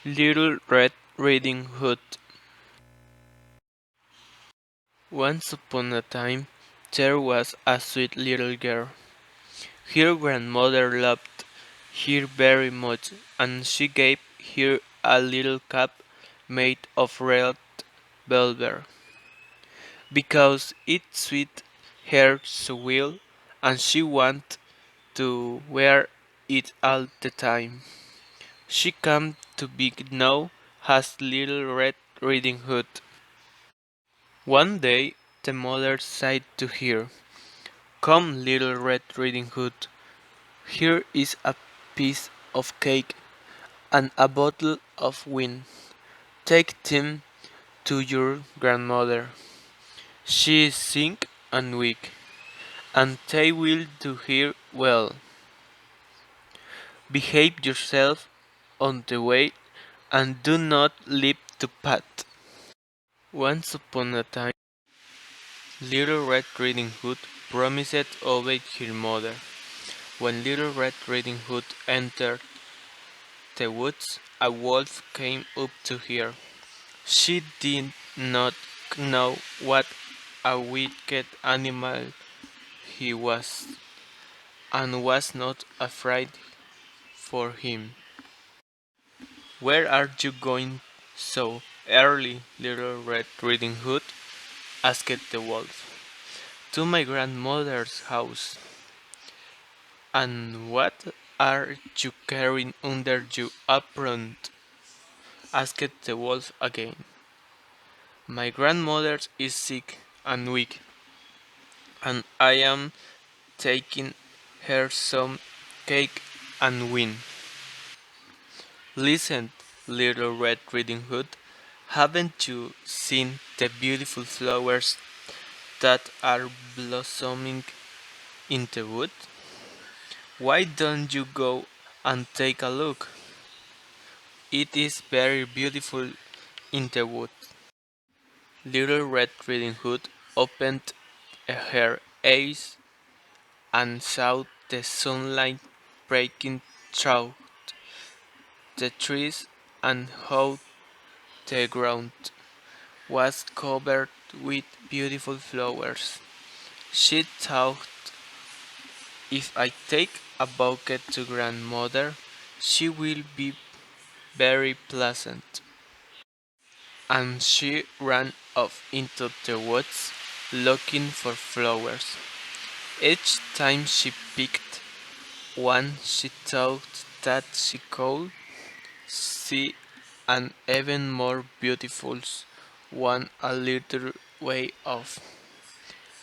Little Red Riding Hood. Once upon a time, there was a sweet little girl. Her grandmother loved her very much, and she gave her a little cap made of red velvet, because it suited her so well, and she wanted to wear it all the time. She came to be known as Little Red Riding Hood. One day the mother said to her, "Come, Little Red Riding Hood, here is a piece of cake and a bottle of wine. Take them to your grandmother. She is sick and weak, and they will do her well. Behave yourself on the way, and do not leave the path." Once upon a time, Little Red Riding Hood promised to obey her mother. When Little Red Riding Hood entered the woods, a wolf came up to her. She did not know what a wicked animal he was, and was not afraid for him. "Where are you going so early, Little Red Riding Hood?" asked the wolf. "To my grandmother's house." "And what are you carrying under your apron?" asked the wolf again. "My grandmother is sick and weak, and I am taking her some cake and wine." "Listen, Little Red Riding Hood, haven't you seen the beautiful flowers that are blossoming in the wood? Why don't you go and take a look? It is very beautiful in the wood." Little Red Riding Hood opened her eyes and saw the sunlight breaking through the trees, and how the ground was covered with beautiful flowers. She thought, "If I take a bouquet to grandmother, she will be very pleasant." And she ran off into the woods looking for flowers. Each time she picked one, she thought that she could see an even more beautiful one a little way off,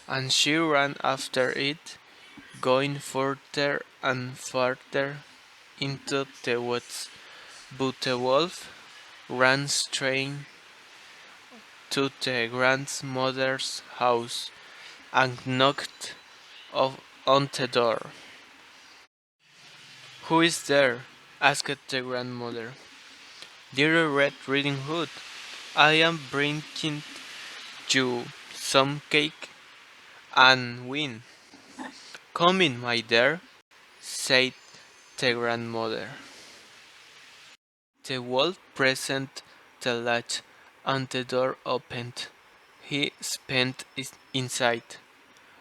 and she ran after it, going further and farther into the woods. But the wolf ran straight to the grandmother's house and knocked on the door. "Who is there?" asked the grandmother. "Little Red Riding Hood. I am bringing you some cake and wine." "Come in, my dear," said the grandmother. The wolf pressed the latch, and the door opened. He spent inside,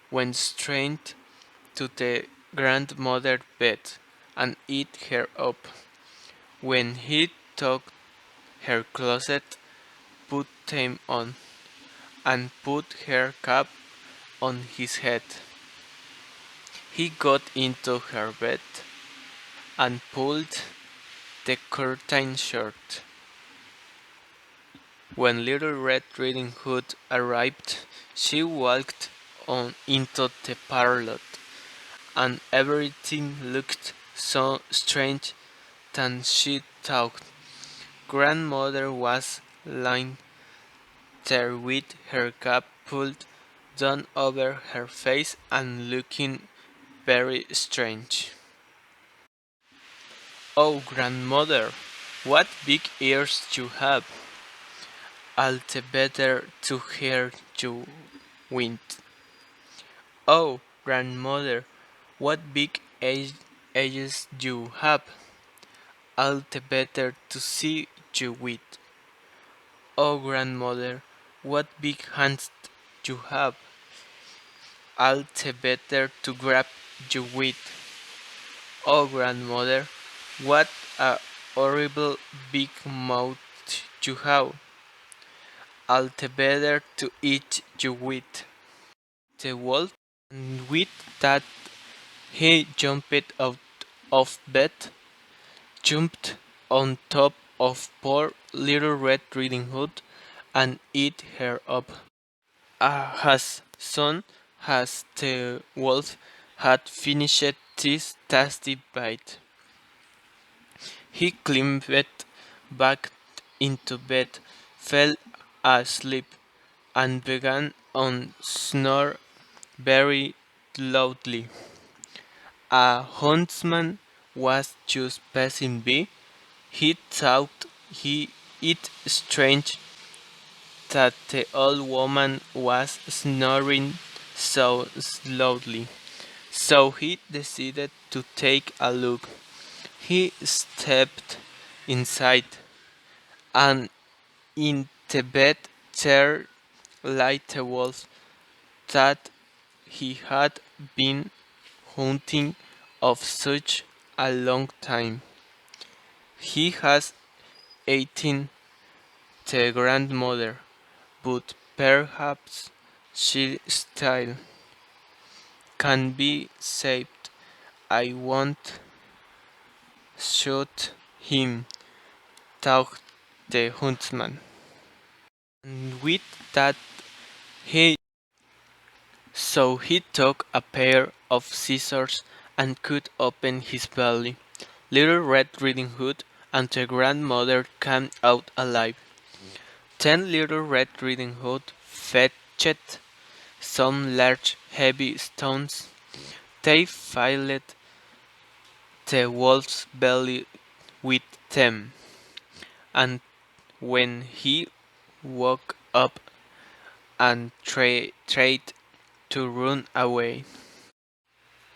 went straight to the grandmother's bed, and ate her up. When he took her closet, put them on, and put her cap on his head, he got into her bed and pulled the curtain shut. When Little Red Riding Hood arrived, she walked on into the parlor, and everything looked so strange that she thought grandmother was lying there with her cap pulled down over her face and looking very strange. "Oh, grandmother, what big ears you have! All the better to hear you wind." "Oh, grandmother, what big eyes you have! All the better to see you with? Oh, grandmother, what big hands you have! All the better to grab you with. Oh, grandmother, what a horrible big mouth you have! All the better to eat you with. The wolf, and with that he jumped out of bed, jumped on top of poor little Red Riding Hood, and ate her up. As soon as the wolf had finished this tasty bite, he climbed back into bed, fell asleep, and began to snore very loudly. A huntsman was just passing by. He thought it strange that the old woman was snoring so slowly, so he decided to take a look. He stepped inside, and in the bed there lay the wolf that he had been hunting of such a long time. He has eaten the grandmother, but perhaps she still can be saved. I won't shoot him, thought the huntsman. And with that, he he took a pair of scissors and cut open his belly. Little Red Riding Hood and the grandmother came out alive. Then Little Red Riding Hood fetched some large heavy stones. They filled the wolf's belly with them, and when he woke up and tried to run away,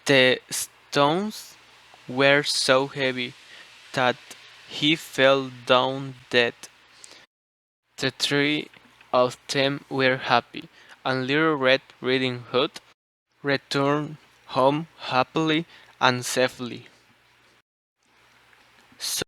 the stones were so heavy that he fell down dead. The three of them were happy, and Little Red Riding Hood returned home happily and safely. So